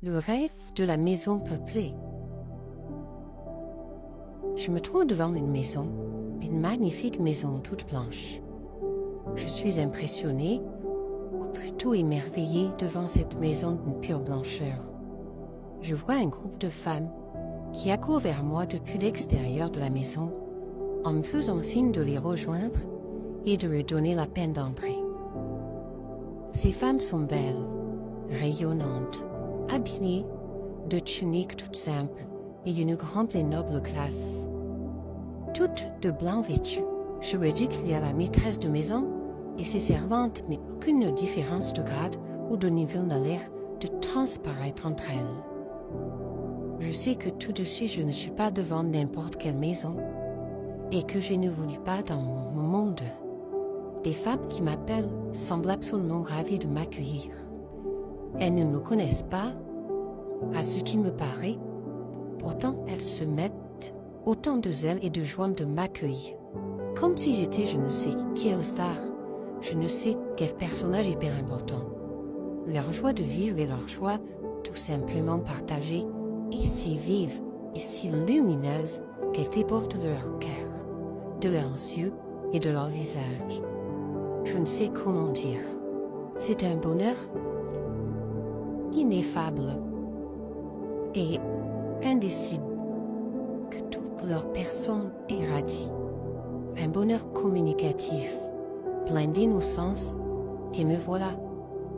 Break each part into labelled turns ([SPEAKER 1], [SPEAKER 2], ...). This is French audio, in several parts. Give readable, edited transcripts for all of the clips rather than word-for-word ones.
[SPEAKER 1] Le rêve de la maison peuplée. Je me trouve devant une magnifique maison toute blanche. Je suis impressionnée, ou plutôt émerveillée devant cette maison d'une pure blancheur. Je vois un groupe de femmes qui accourent vers moi depuis l'extérieur de la maison en me faisant signe de les rejoindre et de leur donner la peine d'entrer. Ces femmes sont belles, rayonnantes, habillées de tuniques toutes simples et d'une grande et noble classe. Toutes de blanc vêtues, je me dis qu'il y a la maîtresse de maison et ses servantes, mais aucune différence de grade ou de niveau n'a l'air de transparaître entre elles. Je sais que tout de suite je ne suis pas devant n'importe quelle maison et que je n'évolue pas dans mon monde. Des femmes qui m'appellent semblent absolument ravies de m'accueillir. Elles ne me connaissent pas, à ce qu'il me paraît, pourtant elles se mettent autant de zèle et de joie de m'accueillir, comme si j'étais je ne sais quelle star, je ne sais quel personnage hyper important. Leur joie de vivre et leur joie tout simplement partagée est si vive et si lumineuse qu'elle déborde de leur cœur, de leurs yeux et de leur visage. Je ne sais comment dire. C'est un bonheur ineffable et indicible que toute leur personne irradie. Un bonheur communicatif, plein d'innocence, et me voilà,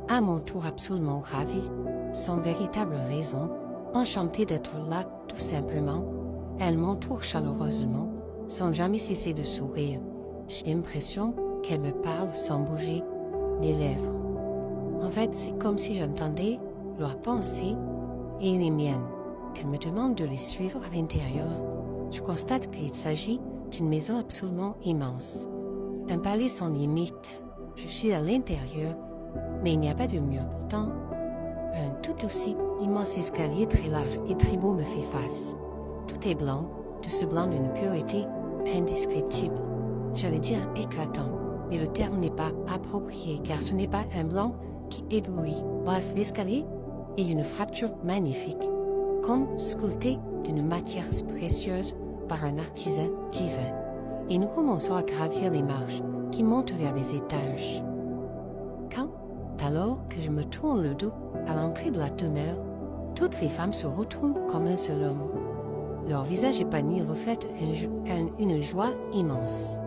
[SPEAKER 1] à mon tour absolument ravie, sans véritable raison, enchantée d'être là tout simplement. Elles m'entourent chaleureusement, sans jamais cesser de sourire. J'ai l'impression qu'elles me parlent sans bouger les lèvres. En fait, c'est comme si j'entendais leurs pensées et les miennes. Elles me demandent de les suivre à l'intérieur. Je constate qu'il s'agit d'une maison absolument immense. Un palais sans limite. Je suis à l'intérieur, mais il n'y a pas de mur. Pourtant, un tout aussi immense escalier très large et très beau me fait face. Tout est blanc, de ce blanc d'une pureté indescriptible. J'allais dire éclatant, mais le terme n'est pas approprié car ce n'est pas un blanc qui éblouit. Bref, l'escalier est une fracture magnifique, comme sculptée d'une matière précieuse par un artisan divin. Et nous commençons à gravir les marches qui montent vers les étages. Quand, alors que je me tourne le dos à l'entrée de la demeure, toutes les femmes se retournent comme un seul homme. Leur visage épanoui reflète une joie immense.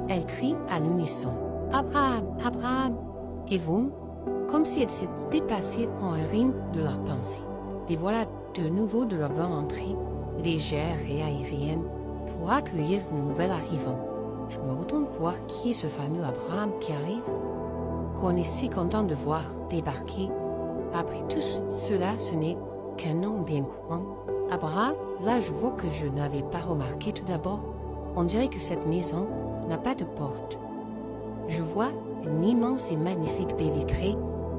[SPEAKER 1] Elles crient à l'unisson « Abraham, Abraham !» et vont, comme si elles s'étaient dépassées en un rime de leurs pensées. Les voilà de nouveau de leur bonne entrée, légères et aériennes, pour accueillir le nouvel arrivant. Je me retourne pour voir qui est ce fameux Abraham qui arrive, qu'on est si content de voir débarquer. Après tout cela, ce n'est qu'un nom bien courant. Abraham, là je vois que je n'avais pas remarqué tout d'abord. On dirait que cette maison n'a pas de porte. Je vois une immense et magnifique baie vitrée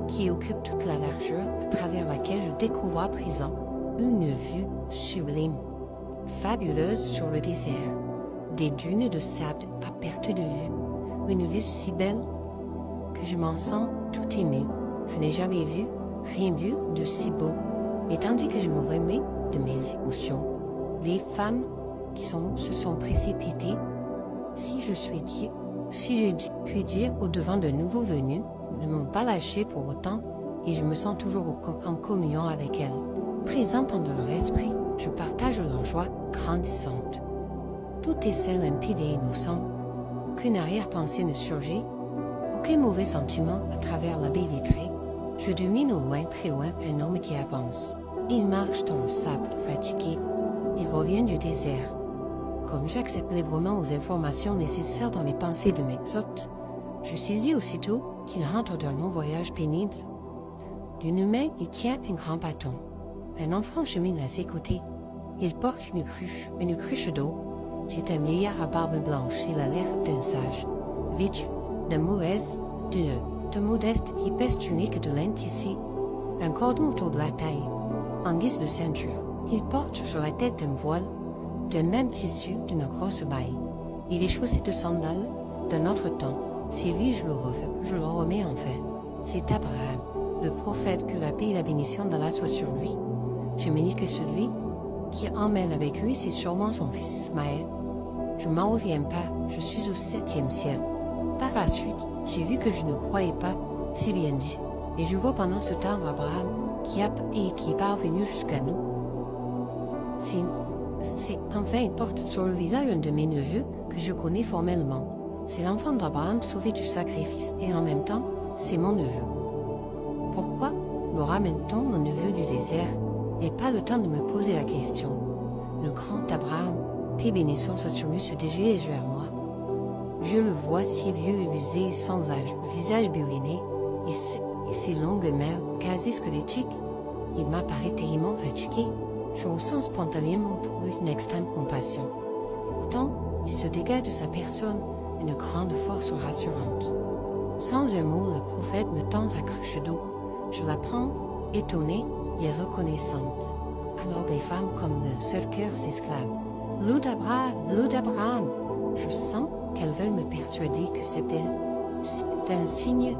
[SPEAKER 1] qui occupe toute la largeur à travers laquelle je découvre à présent une vue sublime, fabuleuse sur le désert, des dunes de sable à perte de vue, une vue si belle que je m'en sens tout ému. Je n'ai jamais vu, rien vu de si beau. Et tandis que je me remets de mes émotions, les femmes qui se sont précipitées, si je puis dire, au-devant de nouveaux venus, ne m'ont pas lâché pour autant et je me sens toujours en communion avec elles. Présente dans leur esprit, je partage leur joie grandissante. Tout est sain, limpide et innocent. Aucune arrière-pensée ne surgit, aucun mauvais sentiment à travers la baie vitrée. Je devine au loin, très loin, un homme qui avance. Il marche dans le sable, fatigué. Il revient du désert. Comme j'accepte librement aux informations nécessaires dans les pensées de mes hôtes, je saisis aussitôt qu'il rentre d'un long voyage pénible. D'une main, il tient un grand bâton. Un enfant chemine à ses côtés. Il porte une cruche d'eau. C'est un vieillard à barbe blanche. Il a l'air d'un sage, vêtu de modeste épaisse tunique de laine tissée, un cordon autour de la taille, en guise de ceinture. Il porte sur la tête un voile d'un même tissu d'une grosse baille. Il est chaussé de sandales d'un autre temps. Si lui, je le remets enfin. C'est Abraham. le prophète, que la paix et la bénédiction d'Allah soient sur lui. Je me dis que celui qui emmène avec lui, c'est sûrement son fils Ismaël. Je m'en reviens pas, je suis au 7e ciel. Par la suite, j'ai vu que je ne croyais pas si bien dit, et je vois pendant ce temps Abraham qui est parvenu jusqu'à nous. Enfin, il porte sur le visage un de mes neveux que je connais formellement. C'est l'enfant d'Abraham sauvé du sacrifice, et en même temps, c'est mon neveu. Pourquoi me ramène-t-on mon neveu du désert, et pas le temps de me poser la question? Le grand Abraham, paix et bénédiction soit sur lui, se dirige vers moi. Je le vois si vieux et usé, sans âge, le visage buriné, et ses longues mains quasi squelettiques. Il m'apparaît terriblement fatigué. Je ressens spontanément pour lui une extrême compassion. Pourtant, il se dégage de sa personne une grande force rassurante. Sans un mot, le prophète me tend sa cruche d'eau. Je la prends, étonnée et reconnaissante. Alors les femmes, comme d'un seul cœur, s'exclament « L'eau d'Abraham, l'eau d'Abraham !» Je sens qu'elles veulent me persuader que c'est un signe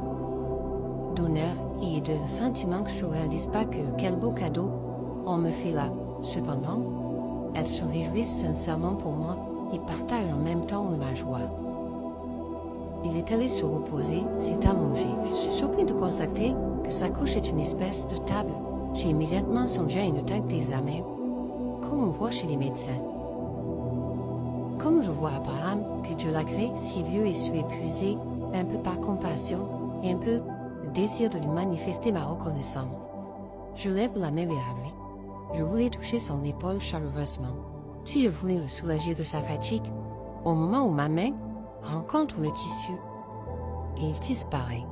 [SPEAKER 1] d'honneur et de sentiment que je ne réalise pas que quel beau cadeau on me fait là. Cependant, elles se réjouissent sincèrement pour moi et partagent en même temps ma joie. Il est allé se reposer, s'est allongé. Je suis surpris de constater que sa couche est une espèce de table. J'ai immédiatement songé à une table d'examen, comme on voit chez les médecins. Comme je vois Abraham, que Dieu l'a créé, si vieux et si épuisé, un peu par compassion et un peu le désir de lui manifester ma reconnaissance. Je lève la main vers lui. Je voulais toucher son épaule chaleureusement, si je voulais le soulager de sa fatigue, au moment où ma main rencontre le tissu, et il disparaît.